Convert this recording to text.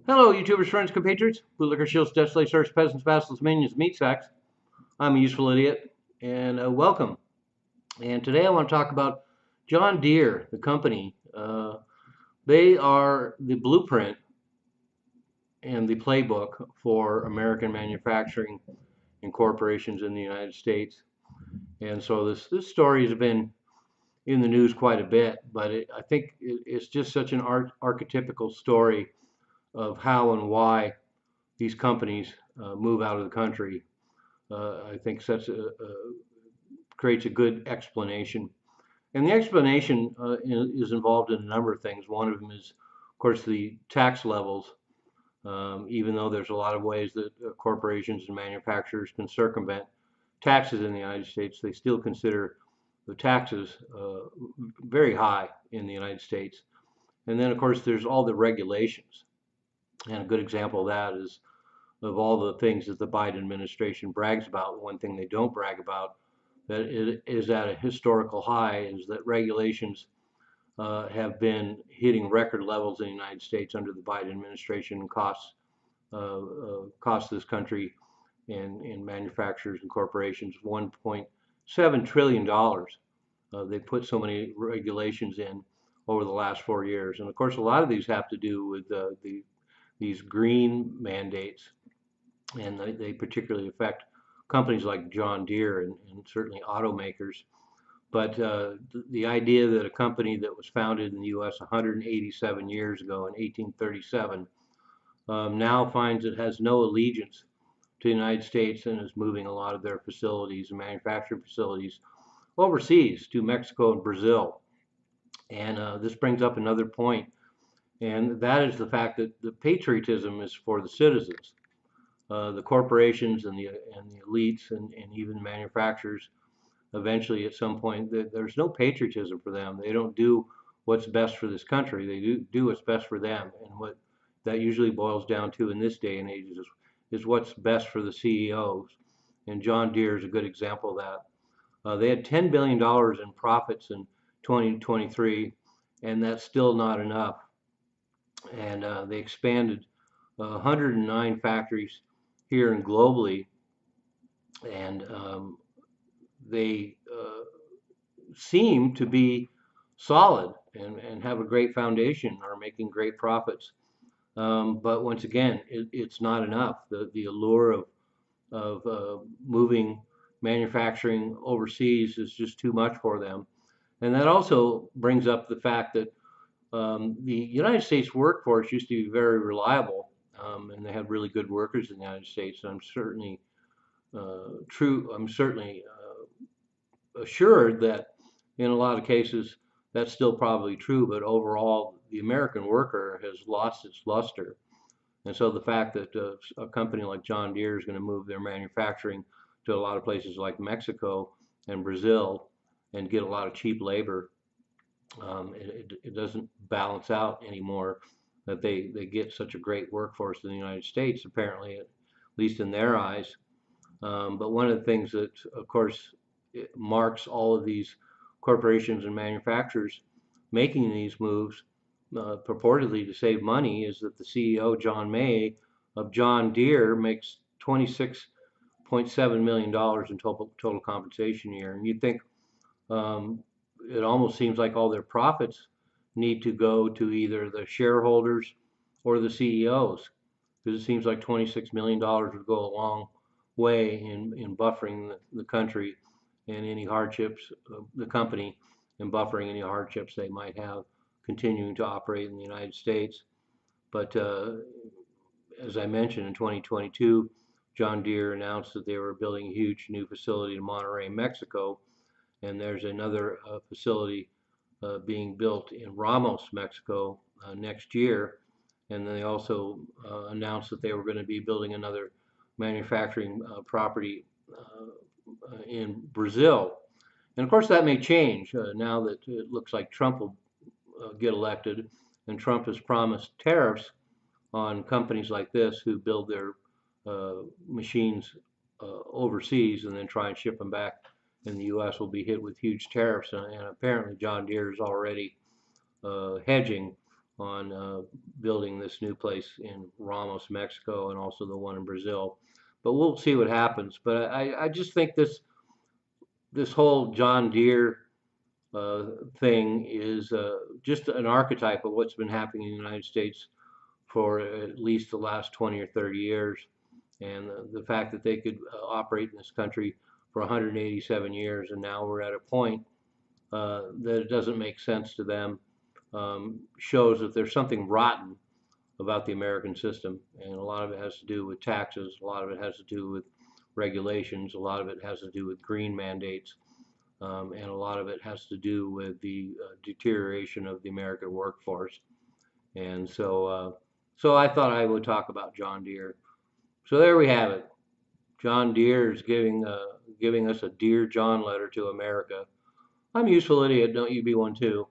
Hello, YouTubers, friends, compatriots, bootlicker, shields, desolators, peasants, vassals, minions, meat sacks. I'm a useful idiot, and welcome. And today I want to talk about John Deere, the company. They are the blueprint and the playbook for American manufacturing and corporations in the United States. And so this story has been in the news quite a bit, but I think it's just such an archetypical story of how and why these companies move out of the country. I think creates a good explanation. And the explanation is involved in a number of things. One of them is, of course, the tax levels. Even though there's a lot of ways that corporations and manufacturers can circumvent taxes in the United States, they still consider the taxes very high in the United States. And then, of course, there's all the regulations. And a good example of that is of all the things that the Biden administration brags about, one thing they don't brag about that it is at a historical high is that regulations have been hitting record levels in the United States under the Biden administration and cost this country and manufacturers and corporations $1.7 trillion. They put so many regulations in over the last 4 years. And of course, a lot of these have to do with these green mandates, and they particularly affect companies like John Deere and certainly automakers. But the idea that a company that was founded in the U.S. 187 years ago in 1837 now finds it has no allegiance to the United States and is moving a lot of their facilities and manufacturing facilities overseas to Mexico and Brazil. And this brings up another point, and that is the fact that the patriotism is for the citizens. The corporations and the elites and even manufacturers eventually at some point there's no patriotism for them. They don't do what's best for this country. They do what's best for them, and what that usually boils down to in this day and age is what's best for the CEOs. And John Deere is a good example of that. They had $10 billion in profits in 2023, and that's still not enough. And they expanded 109 factories here and globally, and they seem to be solid and have a great foundation, are making great profits. But once again, it's not enough. The allure of moving manufacturing overseas is just too much for them. And that also brings up the fact that the United States workforce used to be very reliable, and they had really good workers in the United States. And I'm certainly assured that in a lot of cases that's still probably true, but overall the American worker has lost its luster. And so the fact that a company like John Deere is going to move their manufacturing to a lot of places like Mexico and Brazil and get a lot of cheap labor, it doesn't balance out anymore that they get such a great workforce in the United States, apparently, at least in their eyes. But one of the things that, of course, it marks all of these corporations and manufacturers making these moves purportedly to save money is that the CEO, John May, of John Deere makes $26.7 million in total compensation a year. And you'd think it almost seems like all their profits need to go to either the shareholders or the CEOs, because it seems like $26 million would go a long way in buffering the country and any hardships, the company, and buffering any hardships they might have continuing to operate in the United States. But as I mentioned, in 2022, John Deere announced that they were building a huge new facility in Monterrey, Mexico, and there's another facility being built in Ramos, Mexico next year. And they also announced that they were going to be building another manufacturing property in Brazil. And of course that may change now that it looks like Trump will get elected, and Trump has promised tariffs on companies like this who build their machines overseas and then try and ship them back in the U.S. will be hit with huge tariffs. And apparently John Deere is already hedging building this new place in Ramos, Mexico, and also the one in Brazil. But we'll see what happens. But I just think this whole John Deere thing is just an archetype of what's been happening in the United States for at least the last 20 or 30 years. And the fact that they could operate in this country for 187 years, and now we're at a point that it doesn't make sense to them, shows that there's something rotten about the American system. And a lot of it has to do with taxes, a lot of it has to do with regulations, a lot of it has to do with green mandates, and a lot of it has to do with the deterioration of the American workforce. And so I thought I would talk about John Deere. So there we have it. John Deere is giving us a Dear John letter to America. I'm a useful idiot, don't you be one too.